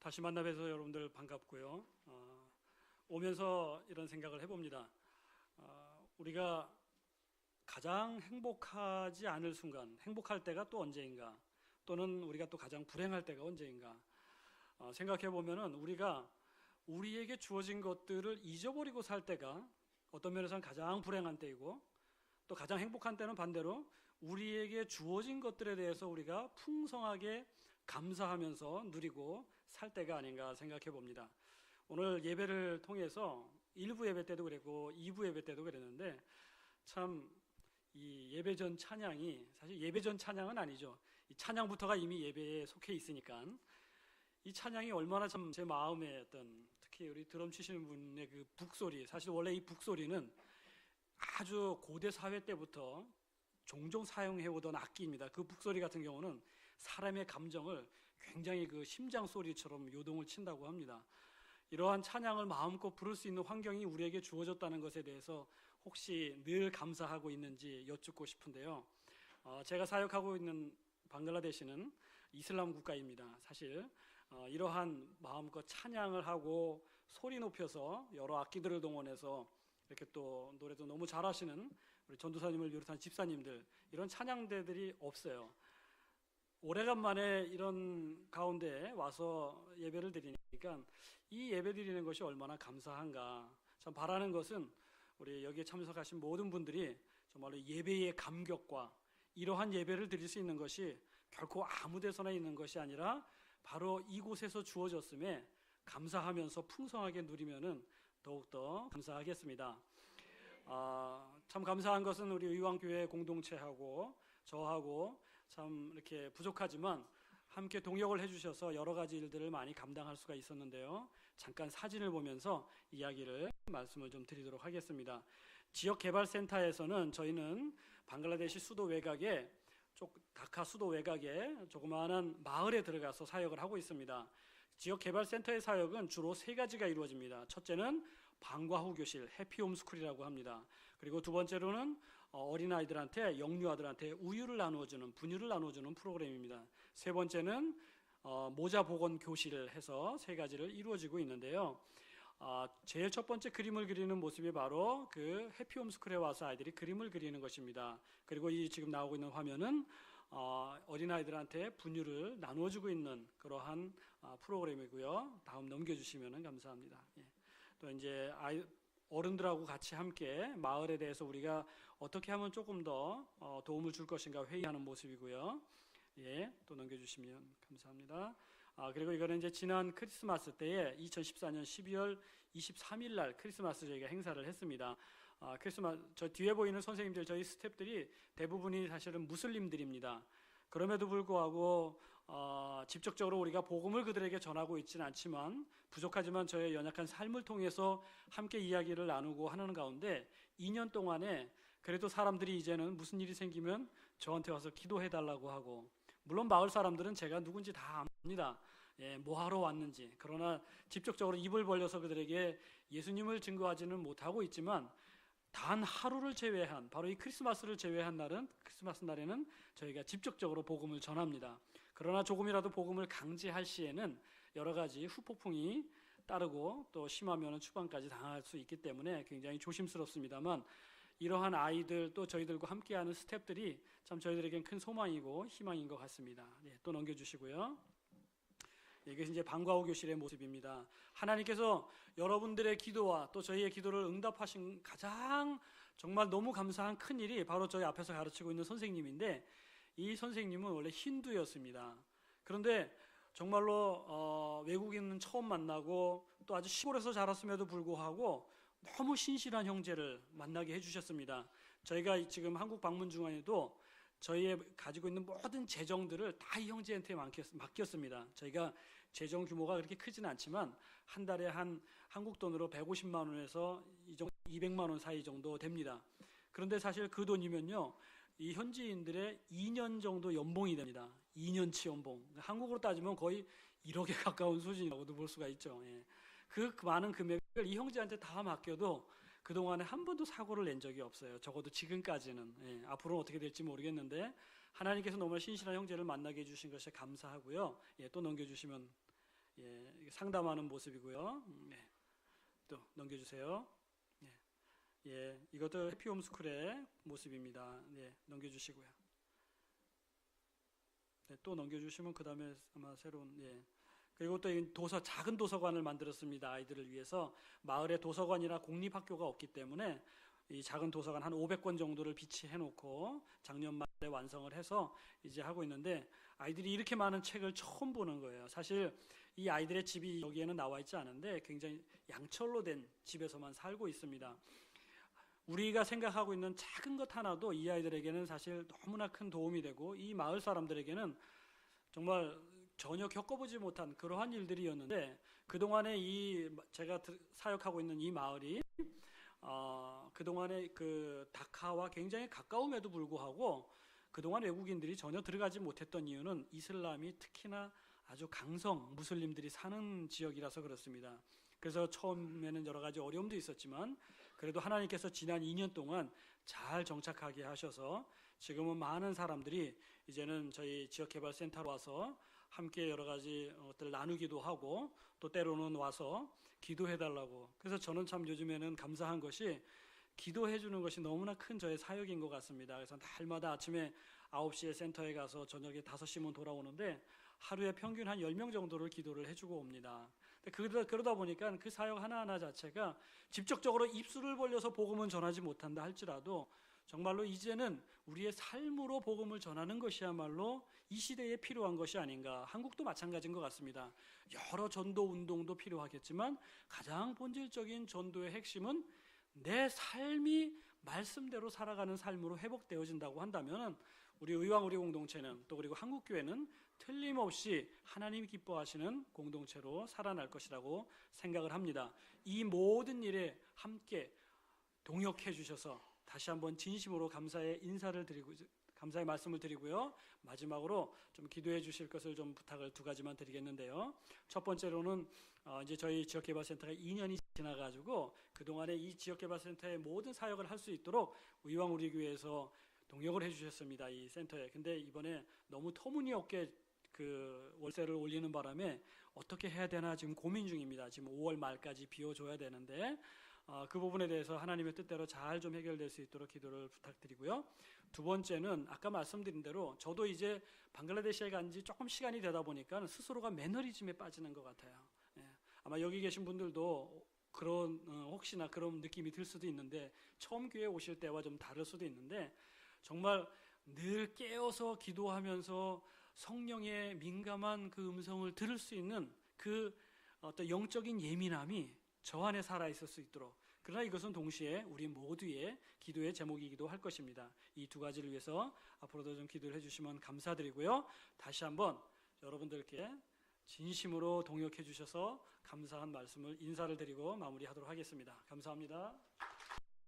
다시 만나 뵈서 여러분들 반갑고요. 오면서 이런 생각을 해봅니다. 우리가 가장 행복하지 않을 순간, 행복할 때가 또 언제인가, 또는 우리가 또 가장 불행할 때가 언제인가 생각해 보면은 우리가 우리에게 주어진 것들을 잊어버리고 살 때가 어떤 면에서는 가장 불행한 때이고, 또 가장 행복한 때는 반대로 우리에게 주어진 것들에 대해서 우리가 풍성하게 감사하면서 누리고 살 때가 아닌가 생각해 봅니다. 오늘 예배를 통해서 1부 예배 때도 그랬고 2부 예배 때도 그랬는데, 참 이 예배 전 찬양이 사실 예배 전 찬양은 아니죠. 이 찬양부터가 이미 예배에 속해 있으니까 이 찬양이 얼마나 참 제 마음에 어떤, 특히 우리 드럼 치시는 분의 그 북소리, 사실 원래 이 북소리는 아주 고대 사회 때부터 종종 사용해 오던 악기입니다. 그 북소리 같은 경우는 사람의 감정을 굉장히 그 심장 소리처럼 요동을 친다고 합니다. 이러한 찬양을 마음껏 부를 수 있는 환경이 우리에게 주어졌다는 것에 대해서 혹시 늘 감사하고 있는지 여쭙고 싶은데요. 제가 사역하고 있는 방글라데시는 이슬람 국가입니다. 사실 이러한 마음껏 찬양을 하고 소리 높여서 여러 악기들을 동원해서 이렇게 또 노래도 너무 잘하시는 우리 전도사님을 비롯한 집사님들, 이런 찬양대들이 없어요. 오래간만에 이런 가운데 와서 예배를 드리니까 이 예배 드리는 것이 얼마나 감사한가. 참 바라는 것은 우리 여기에 참석하신 모든 분들이 정말로 예배의 감격과 이러한 예배를 드릴 수 있는 것이 결코 아무 데서나 있는 것이 아니라 바로 이곳에서 주어졌음에 감사하면서 풍성하게 누리면은 더욱더 감사하겠습니다. 참 감사한 것은 우리 의왕교회 공동체하고 저하고 참 이렇게 부족하지만 함께 동역을 해주셔서 여러 가지 일들을 많이 감당할 수가 있었는데요. 잠깐 사진을 보면서 말씀을 좀 드리도록 하겠습니다. 지역개발센터에서는 저희는 방글라데시 수도 외곽에, 다카 수도 외곽에 조그마한 마을에 들어가서 사역을 하고 있습니다. 지역개발센터의 사역은 주로 세 가지가 이루어집니다. 첫째는 방과 후 교실, 해피홈스쿨이라고 합니다. 그리고 두 번째로는 어린아이들한테, 영유아들한테 우유를 나누어주는, 분유를 나누어주는 프로그램입니다. 세 번째는 모자 복원 교실을 해서 세 가지를 이루어지고 있는데요. 제일 첫 번째 그림을 그리는 모습이 바로 그 해피홈스쿨에 와서 아이들이 그림을 그리는 것입니다. 그리고 이 지금 나오고 있는 화면은 어린아이들한테 분유를 나누어주고 있는 그러한 프로그램이고요. 다음 넘겨주시면 감사합니다. 또 이제 어른들하고 같이 함께 마을에 대해서 우리가 어떻게 하면 조금 더 도움을 줄 것인가 회의하는 모습이고요. 또 넘겨주시면 감사합니다. 그리고 이거는 이제 지난 크리스마스 때에 2014년 12월 23일 날 크리스마스 저희가 행사를 했습니다. 크리스마스, 저 뒤에 보이는 선생님들, 저희 스태프들이 대부분이 사실은 무슬림들입니다. 그럼에도 불구하고 직접적으로 우리가 복음을 그들에게 전하고 있지는 않지만, 부족하지만 저의 연약한 삶을 통해서 함께 이야기를 나누고 하는 가운데 2년 동안에 그래도 사람들이 이제는 무슨 일이 생기면 저한테 와서 기도해달라고 하고, 물론 마을 사람들은 제가 누군지 다 압니다. 뭐 하러 왔는지. 그러나 직접적으로 입을 벌려서 그들에게 예수님을 증거하지는 못하고 있지만, 단 하루를 제외한, 바로 이 크리스마스를 제외한 날은, 크리스마스 날에는 저희가 직접적으로 복음을 전합니다. 그러나 조금이라도 복음을 강제할 시에는 여러 가지 후폭풍이 따르고 또 심하면 추방까지 당할 수 있기 때문에 굉장히 조심스럽습니다만, 이러한 아이들 또 저희들과 함께하는 스태프들이 참 저희들에겐 큰 소망이고 희망인 것 같습니다. 또 넘겨주시고요. 이게 이제 방과 후 교실의 모습입니다. 하나님께서 여러분들의 기도와 또 저희의 기도를 응답하신 가장 정말 너무 감사한 큰 일이 바로 저희 앞에서 가르치고 있는 선생님인데, 이 선생님은 원래 힌두였습니다. 그런데 정말로 외국인은 처음 만나고 또 아주 시골에서 자랐음에도 불구하고 너무 신실한 형제를 만나게 해주셨습니다. 저희가 지금 한국 방문 중에도 저희의 가지고 있는 모든 재정들을 다 이 형제한테 맡겼습니다. 저희가 재정 규모가 그렇게 크지는 않지만 한 달에 한 한국 돈으로 150만 원에서 200만 원 사이 정도 됩니다. 그런데 사실 그 돈이면요, 이 현지인들의 2년 정도 연봉이 됩니다. 2년치 연봉. 한국으로 따지면 거의 1억에 가까운 수준이라고도 볼 수가 있죠. 그 많은 금액을 이 형제한테 다 맡겨도 그동안에 한 번도 사고를 낸 적이 없어요. 적어도 지금까지는. 앞으로는 어떻게 될지 모르겠는데 하나님께서 너무 신실한 형제를 만나게 해주신 것에 감사하고요. 또 넘겨주시면 예, 상담하는 모습이고요. 네, 또 넘겨주세요. 예, 예, 이것도 해피홈스쿨의 모습입니다. 네, 넘겨주시고요. 네, 또 넘겨주시면 그 다음에 아마 새로운 예. 그리고 또 작은 도서관을 만들었습니다. 아이들을 위해서. 마을에 도서관이나 공립학교가 없기 때문에 이 작은 도서관 한 500권 정도를 비치해 놓고 작년 말에 완성을 해서 이제 하고 있는데, 아이들이 이렇게 많은 책을 처음 보는 거예요. 사실 이 아이들의 집이 여기에는 나와 있지 않은데 굉장히 양철로 된 집에서만 살고 있습니다. 우리가 생각하고 있는 작은 것 하나도 이 아이들에게는 사실 너무나 큰 도움이 되고, 이 마을 사람들에게는 정말 전혀 겪어보지 못한 그러한 일들이었는데, 그동안에 제가 사역하고 있는 이 마을이 그동안에 그 다카와 굉장히 가까움에도 불구하고 그동안 외국인들이 전혀 들어가지 못했던 이유는 이슬람이 특히나 아주 강성 무슬림들이 사는 지역이라서 그렇습니다. 그래서 처음에는 여러 가지 어려움도 있었지만 그래도 하나님께서 지난 2년 동안 잘 정착하게 하셔서 지금은 많은 사람들이 이제는 저희 지역개발센터로 와서 함께 여러 가지 것들 나누기도 하고, 또 때로는 와서 기도해달라고. 그래서 저는 참 요즘에는 감사한 것이, 기도해 주는 것이 너무나 큰 저의 사역인 것 같습니다. 그래서 날마다 아침에 9시에 센터에 가서 저녁에 5시면 돌아오는데 하루에 평균 한 10명 정도를 기도를 해주고 옵니다. 그러다 보니까 그 사역 하나하나 자체가 직접적으로 입술을 벌려서 복음은 전하지 못한다 할지라도 정말로 이제는 우리의 삶으로 복음을 전하는 것이야말로 이 시대에 필요한 것이 아닌가. 한국도 마찬가지인 것 같습니다. 여러 전도 운동도 필요하겠지만 가장 본질적인 전도의 핵심은 내 삶이 말씀대로 살아가는 삶으로 회복되어진다고 한다면 우리 의왕 우리 공동체는, 또 그리고 한국교회는 틀림없이 하나님이 기뻐하시는 공동체로 살아날 것이라고 생각을 합니다. 이 모든 일에 함께 동역해 주셔서 다시 한번 진심으로 감사의 말씀을 드리고요. 마지막으로 좀 기도해 주실 것을 좀 부탁을 2가지만 드리겠는데요. 첫 번째로는 이제 저희 지역개발센터가 2년이 지나가지고 그동안에 이 지역개발센터의 모든 사역을 할 수 있도록 의왕 우리 교회에서 동역을 해주셨습니다. 이 센터에. 근데 이번에 너무 터무니없게 그 월세를 올리는 바람에 어떻게 해야 되나 지금 고민 중입니다. 지금 5월 말까지 비워줘야 되는데 그 부분에 대해서 하나님의 뜻대로 잘 좀 해결될 수 있도록 기도를 부탁드리고요. 2번째는 아까 말씀드린 대로 저도 이제 방글라데시에 간 지 조금 시간이 되다 보니까 스스로가 매너리즘에 빠지는 것 같아요. 예. 아마 여기 계신 분들도 그런 혹시나 그런 느낌이 들 수도 있는데, 처음 교회에 오실 때와 좀 다를 수도 있는데, 정말 늘 깨어서 기도하면서 성령의 민감한 그 음성을 들을 수 있는 그 어떤 영적인 예민함이 저 안에 살아있을 수 있도록, 그러나 이것은 동시에 우리 모두의 기도의 제목이기도 할 것입니다. 이 2가지를 위해서 앞으로도 좀 기도를 해주시면 감사드리고요. 다시 한번 여러분들께 진심으로 동역해 주셔서 감사한 말씀을 인사를 드리고 마무리하도록 하겠습니다. 감사합니다.